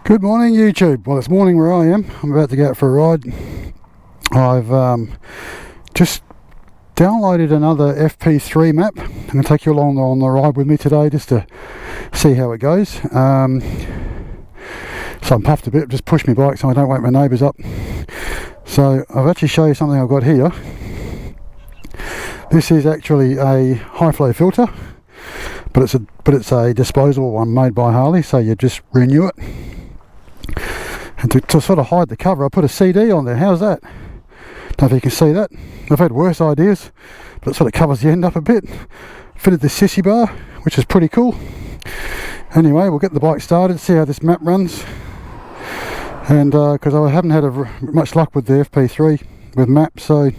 Good morning YouTube. Well, it's morning where I am. I'm about to go out for a ride. I've just downloaded another FP3 map. I'm going to take you along on the ride with me today just to see how it goes. So I'm puffed a bit, just push my bike so I don't wake my neighbours up. So I'll actually show you something I've got here. This is actually a high flow filter, but it's a disposable one made by Harley, so you just renew it. And to sort of hide the cover, I put a CD on there. How's that? Don't know if you can see that. I've had worse ideas, but it sort of covers the end up a bit. Fitted the sissy bar, which is pretty cool. Anyway, we'll get the bike started, see how this map runs. And because I haven't had much luck with the FP3 with maps, so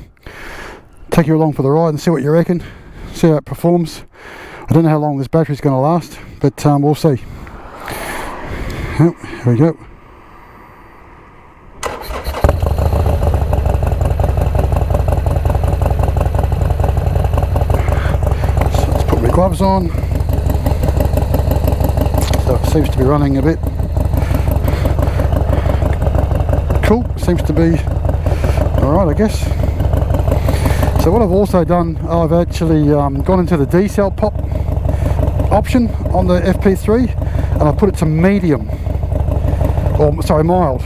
take you along for the ride and see what you reckon. See how it performs. I don't know how long this battery's going to last, but we'll see. Oh, here we go. Gloves on, so it seems to be running a bit cool. Seems to be alright, I guess. So what I've also done, I've actually gone into the decel pop option on the FP3 and I put it to medium, or sorry, mild,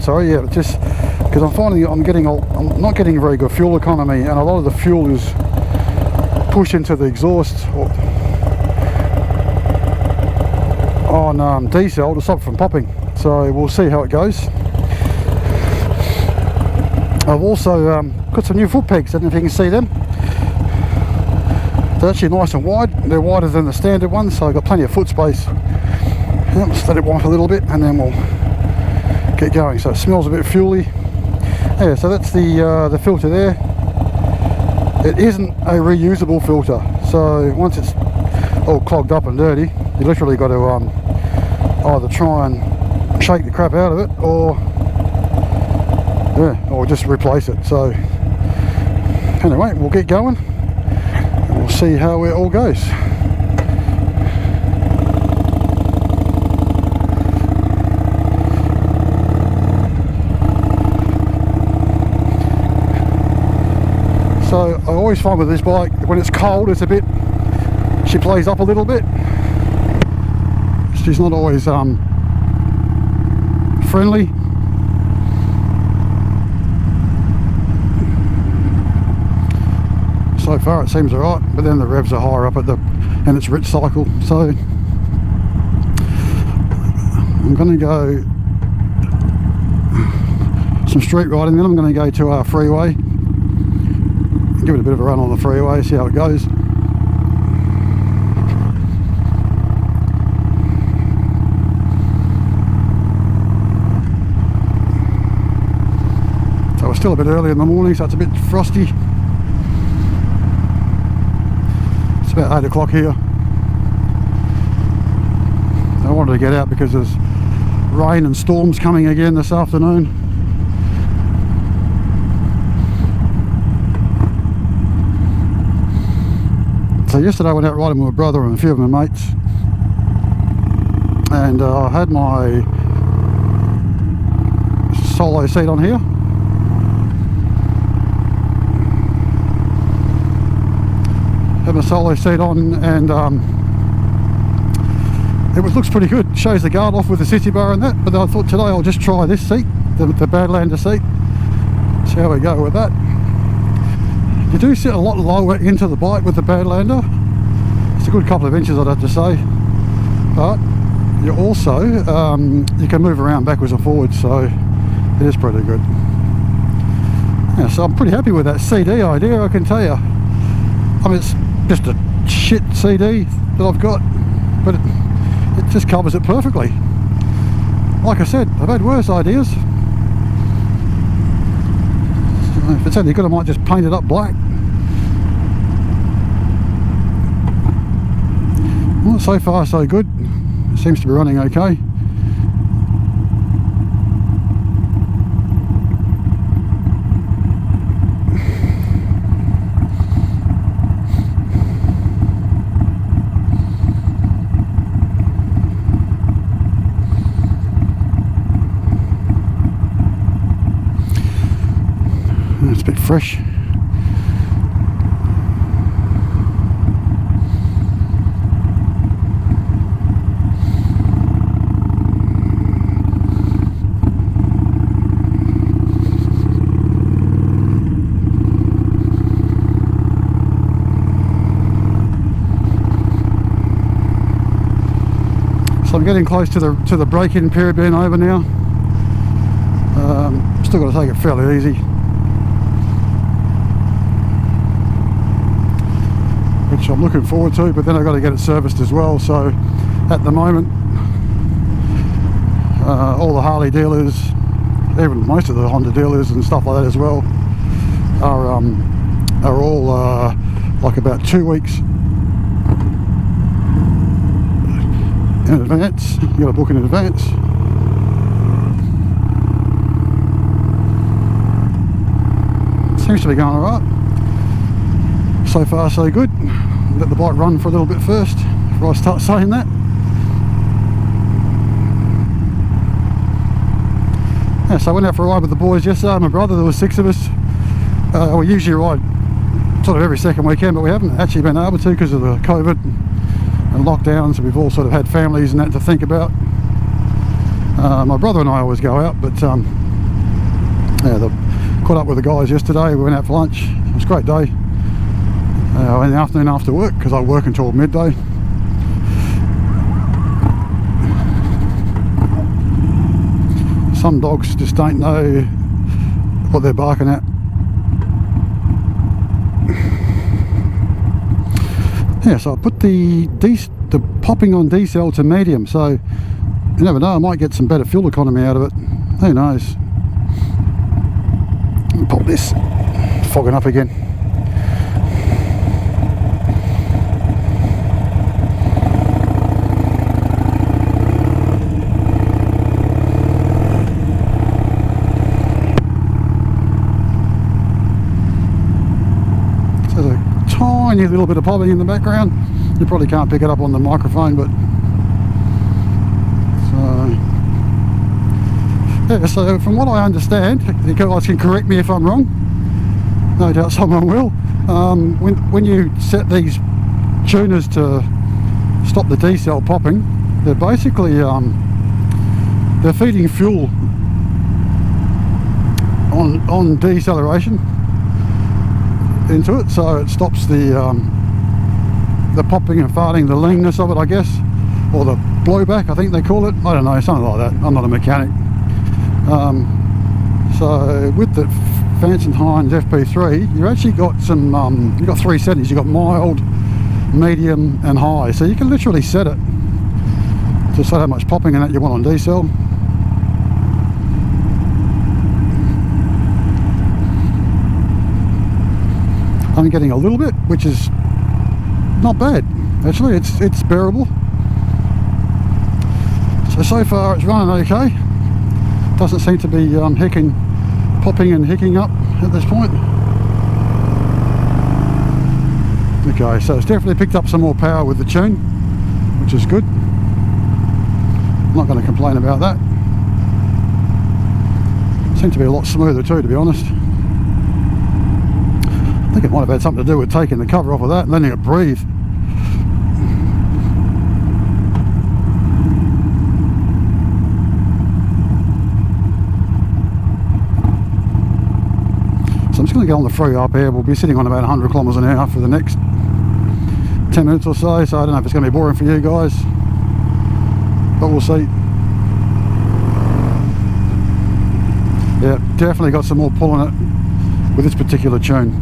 sorry, yeah, just because I'm finding I'm not getting very good fuel economy, and a lot of the fuel is push into the exhaust on diesel to stop from popping. So we'll see how it goes. I've also got some new foot pegs. I don't know if you can see them. They're actually nice and wide. They're wider than the standard ones, so I've got plenty of foot space. Just let it wipe a little bit and then we'll get going. So it smells a bit fuely. Yeah, so that's the filter there. It isn't a reusable filter, so once it's all clogged up and dirty, you literally got to either try and shake the crap out of it, or just replace it. So anyway, we'll get going and we'll see how it all goes. So I always find with this bike, when it's cold, she plays up a little bit. She's not always friendly. So far it seems alright, but then the revs are higher up and it's rich cycle. So I'm going to go some street riding, then I'm going to go to our freeway. Give it a bit of a run on the freeway, see how it goes. So we're still a bit early in the morning, so it's a bit frosty. It's about 8 o'clock here. I wanted to get out because there's rain and storms coming again this afternoon. So yesterday I went out riding with my brother and a few of my mates, and I had my solo seat on here. Had my solo seat on, and it looks pretty good. Shows the guard off with the city bar and that, but I thought today I'll just try this seat, the Badlander seat. See how we go with that. You do sit a lot lower into the bike with the Badlander. It's a good couple of inches, I'd have to say, but you also you can move around backwards and forwards, so it is pretty good. Yeah, so I'm pretty happy with that CD idea, I can tell you. I mean, it's just a shit CD that I've got, but it just covers it perfectly. Like I said, I've had worse ideas. If it's any good, I might just paint it up black. Well, so far so good. It seems to be running okay. fresh. So I'm getting close to the break-in period being over now. Still got to take it fairly easy, which I'm looking forward to, but then I've got to get it serviced as well. So at the moment, all the Harley dealers, even most of the Honda dealers and stuff like that as well, are all like about 2 weeks in advance. You got to book in advance. Seems to be going alright. So far so good. Let the bike run for a little bit first before I start saying that. Yeah, so I went out for a ride with the boys yesterday. My brother, there was 6 of us. We usually ride sort of every second weekend, but we haven't actually been able to because of the COVID and lockdowns. We've all sort of had families and that to think about. My brother and I always go out, but yeah, caught up with the guys yesterday. We went out for lunch. It was a great day. In the afternoon after work, because I work until midday. Some dogs just don't know what they're barking at. Yeah, so I put the popping on decel to medium, so you never know, I might get some better fuel economy out of it. Who knows? Pop this, fogging up again. So there's a tiny little bit of popping in the background. You probably can't pick it up on the microphone, but yeah, so from what I understand, you guys can correct me if I'm wrong, no doubt someone will, when you set these tuners to stop the decel popping, they're basically they're feeding fuel on deceleration into it, so it stops the popping and farting, the leanness of it, I guess, or the blowback, I think they call it. I don't know, something like that. I'm not a mechanic. So with the Vance & Hines FP3, you actually got some, you've got 3 settings. You've got mild, medium and high. So you can literally set it to say how much popping in that you want on decel. I'm getting a little bit, which is not bad. Actually, it's bearable. So far it's running okay. Doesn't seem to be popping and hicking up at this point. Okay, so it's definitely picked up some more power with the tune, which is good. I'm not going to complain about that. Seemed to be a lot smoother too, to be honest. I think it might have had something to do with taking the cover off of that and letting it breathe. So I'm just going to get on the freeway up here. We'll be sitting on about 100 kilometers an hour for the next 10 minutes or so, so I don't know if it's going to be boring for you guys, but we'll see. Yeah, definitely got some more pull on it with this particular tune.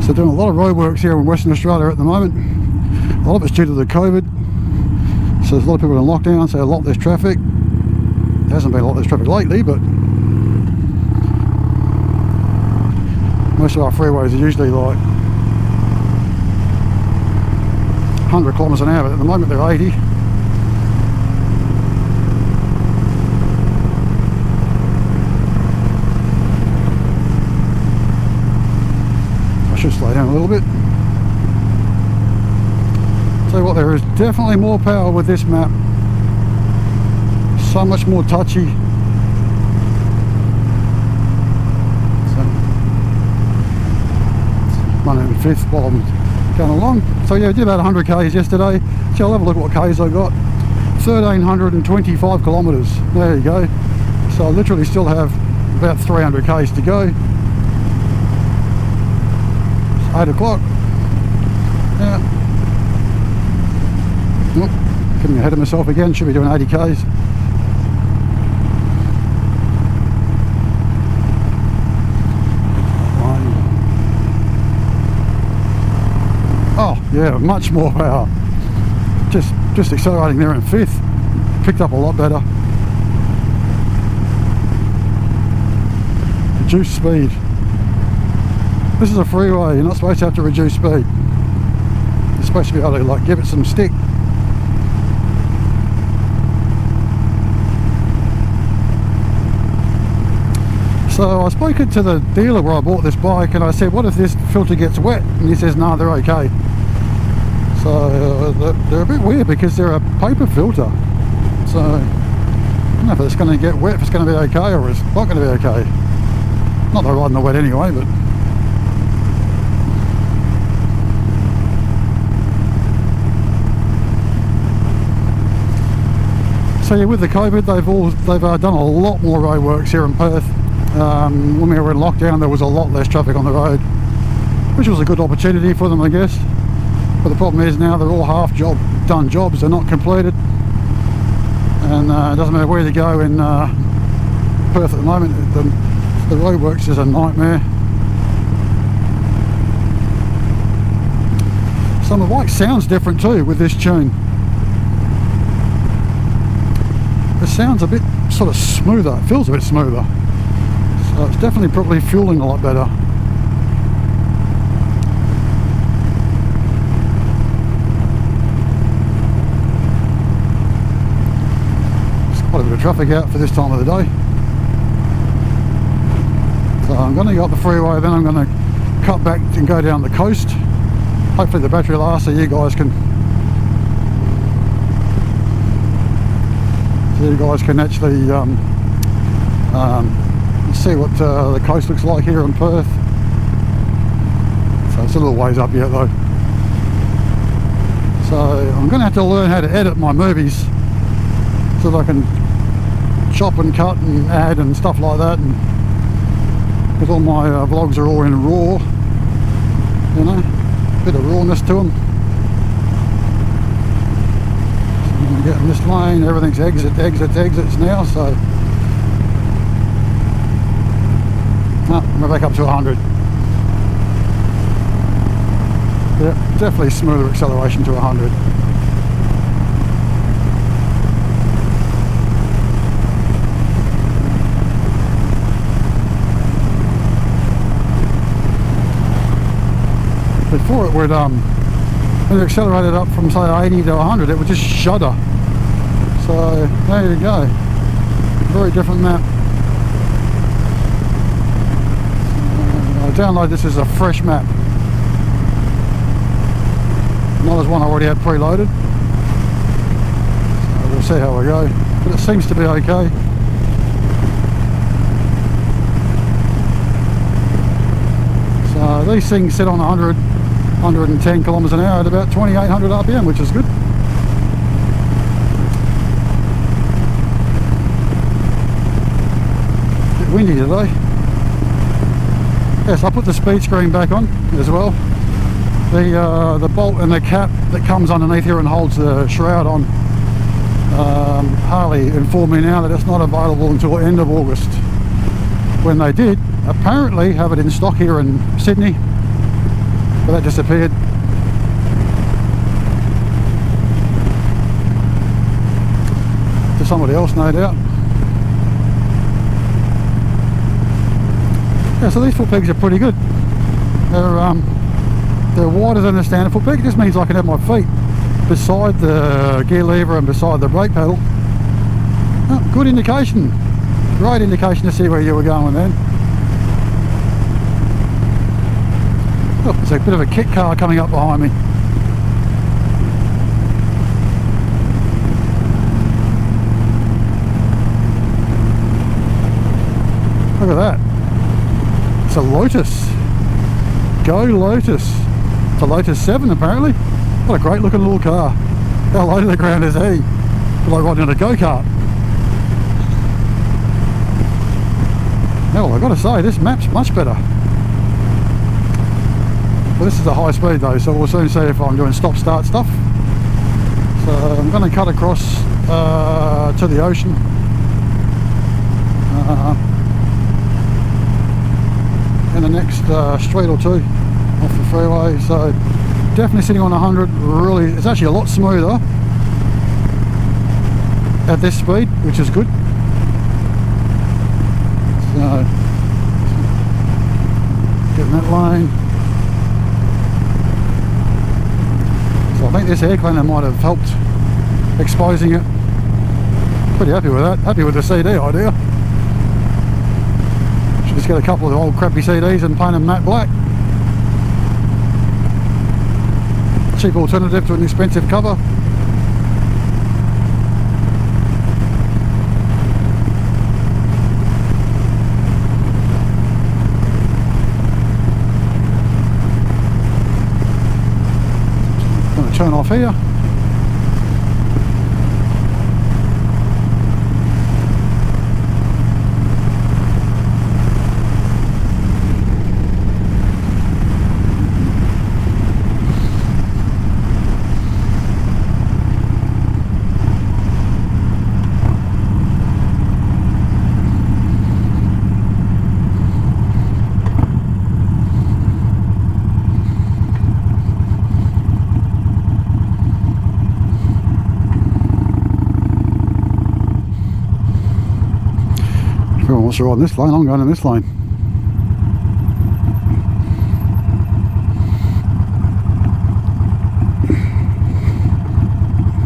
So doing a lot of roadworks here in Western Australia at the moment. A lot of it's due to the COVID. So there's a lot of people in lockdown, so a lot less traffic. There hasn't been a lot less traffic lately, but most of our freeways are usually like 100 kilometres an hour, but at the moment they're 80. I should slow down a little bit. Tell you what, there is definitely more power with this map. So much more touchy. So, running 5th while I'm going along. So yeah, I did about 100 k's yesterday. So I'll have a look at what k's I got. 1,325 kilometres. There you go. So I literally still have about 300 k's to go. It's 8 o'clock. Yeah. Oh, getting ahead of myself again. Should be doing 80 k's. Oh yeah, much more power. Just accelerating there in 5th. Picked up a lot better. Reduce speed. This is a freeway. You're not supposed to have to reduce speed. You're supposed to be able to like give it some stick. So I spoke to the dealer where I bought this bike, and I said, what if this filter gets wet? And he says, no, they're okay. So they're a bit weird because they're a paper filter. So I don't know if it's going to get wet, if it's going to be okay, or it's not going to be okay. Not that I ride in the wet anyway, but so yeah, with the COVID, they've done a lot more roadworks here in Perth. When we were in lockdown, there was a lot less traffic on the road, which was a good opportunity for them, I guess. But the problem is now they're all done jobs, they're not completed, and it doesn't matter where you go in Perth at the moment, the roadworks is a nightmare. So my bike sounds different too with this tune. It sounds a bit sort of smoother, it feels a bit smoother. So it's definitely probably fueling a lot better. There's quite a bit of traffic out for this time of the day. So I'm going to go up the freeway, then I'm going to cut back and go down the coast. Hopefully the battery lasts so you guys can actually see what the coast looks like here in Perth. So it's a little ways up yet though. So I'm going to have to learn how to edit my movies so that I can chop and cut and add and stuff like that, and because all my vlogs are all in raw, you know, a bit of rawness to them. So I'm going to get in this lane, everything's exits now, so we're back up to 100. Yeah, definitely smoother acceleration to 100. Before it would, when it accelerated up from say 80 to 100, it would just shudder. So there you go. Very different map. I download this as a fresh map, not as one I already had preloaded. So we'll see how we go, but it seems to be okay. So these things sit on 110 kilometers an hour at about 2800 RPM, which is good. A bit windy today. Yes, I put the speed screen back on as well. The bolt and the cap that comes underneath here and holds the shroud on, Harley informed me now that it's not available until end of August. When they did apparently have it in stock here in Sydney, but that disappeared. To somebody else, no doubt. Yeah, so these foot pegs are pretty good. They're wider than the standard foot peg. It just means I can have my feet beside the gear lever and beside the brake pedal. Oh, good indication, great indication to see where you were going then. Oh, there's a bit of a kit car coming up behind me. Look at that. It's a Lotus. Go Lotus. It's a Lotus 7 apparently. What a great looking little car. How low to the ground is he? Like riding in a go-kart. Well, I've got to say, this map's much better. Well, this is a high speed though, so we'll soon see if I'm doing stop-start stuff. So I'm going to cut across to the ocean. In the next street or two off the freeway, so definitely sitting on 100. Really, it's actually a lot smoother at this speed, which is good. So getting that lane. So I think this air cleaner might have helped exposing it. Pretty happy with that. Happy with the CD idea. Should just get a couple of old crappy CDs and paint them matte black. Cheap alternative to an expensive cover. Going to turn off here. Everyone wants to ride in this lane, I'm going in this lane.